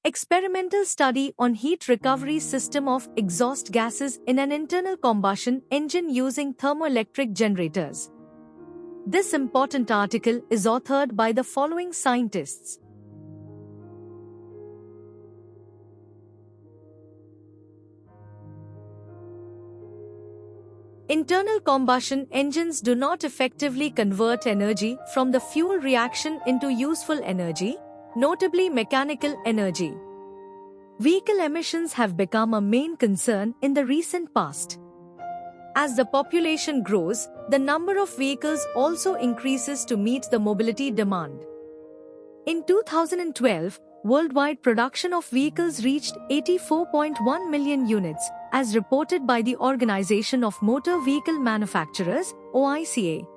Experimental study on heat recovery system of exhaust gases in an internal combustion engine using thermoelectric generators. This important article is authored by the following scientists. Internal combustion engines do not effectively convert energy from the fuel reaction into useful energy, notably mechanical energy. Vehicle emissions have become a main concern in the recent past. As the population grows, the number of vehicles also increases to meet the mobility demand. In 2012, worldwide production of vehicles reached 84.1 million units, as reported by the Organization of Motor Vehicle Manufacturers, OICA.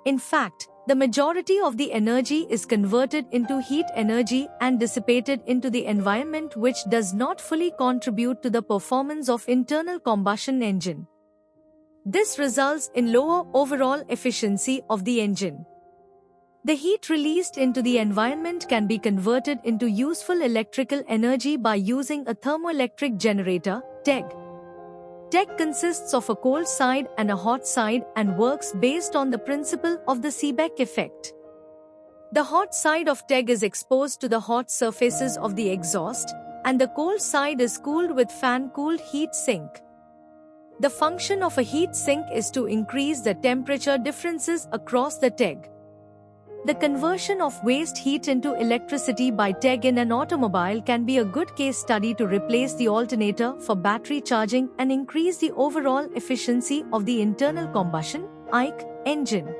In fact, the majority of the energy is converted into heat energy and dissipated into the environment, which does not fully contribute to the performance of internal combustion engine. This results in lower overall efficiency of the engine. The heat released into the environment can be converted into useful electrical energy by using a thermoelectric generator, TEG. TEG consists of a cold side and a hot side and works based on the principle of the Seebeck effect. The hot side of TEG is exposed to the hot surfaces of the exhaust, and the cold side is cooled with fan-cooled heat sink. The function of a heat sink is to increase the temperature differences across the TEG. The conversion of waste heat into electricity by TEG in an automobile can be a good case study to replace the alternator for battery charging and increase the overall efficiency of the internal combustion (IC) engine.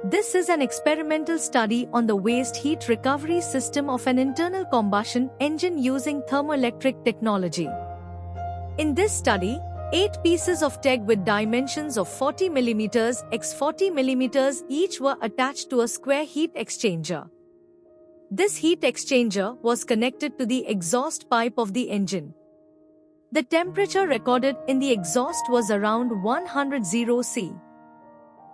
This is an experimental study on the waste heat recovery system of an internal combustion engine using thermoelectric technology. In this study, 8 pieces of TEG with dimensions of 40 mm x 40 mm each were attached to a square heat exchanger. This heat exchanger was connected to the exhaust pipe of the engine. The temperature recorded in the exhaust was around 100 C.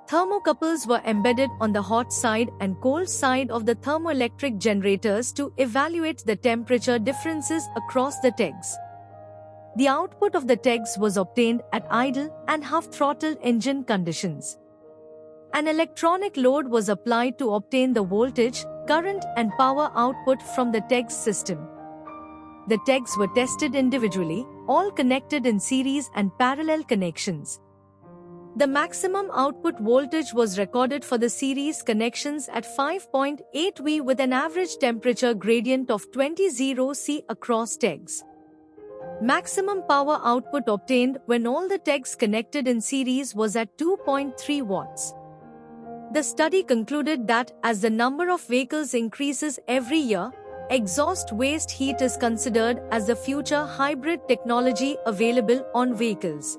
Thermocouples were embedded on the hot side and cold side of the thermoelectric generators to evaluate the temperature differences across the TEGs. The output of the TEGs was obtained at idle and half-throttle engine conditions. An electronic load was applied to obtain the voltage, current and power output from the TEGs system. The TEGs were tested individually, all connected in series and parallel connections. The maximum output voltage was recorded for the series connections at 5.8 V with an average temperature gradient of 20 C across TEGs. Maximum power output obtained when all the TEGs connected in series was at 2.3 watts. The study concluded that as the number of vehicles increases every year, exhaust waste heat is considered as the future hybrid technology available on vehicles.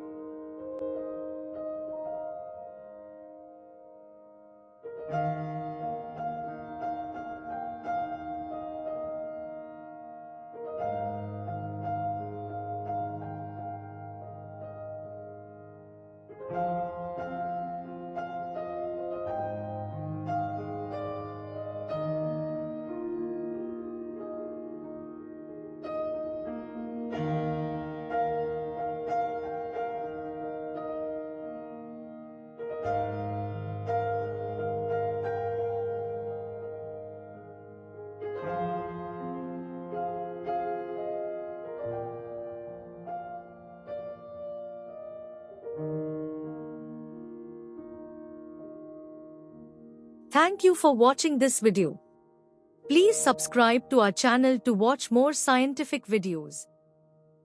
Thank you for watching this video. Please subscribe to our channel to watch more scientific videos.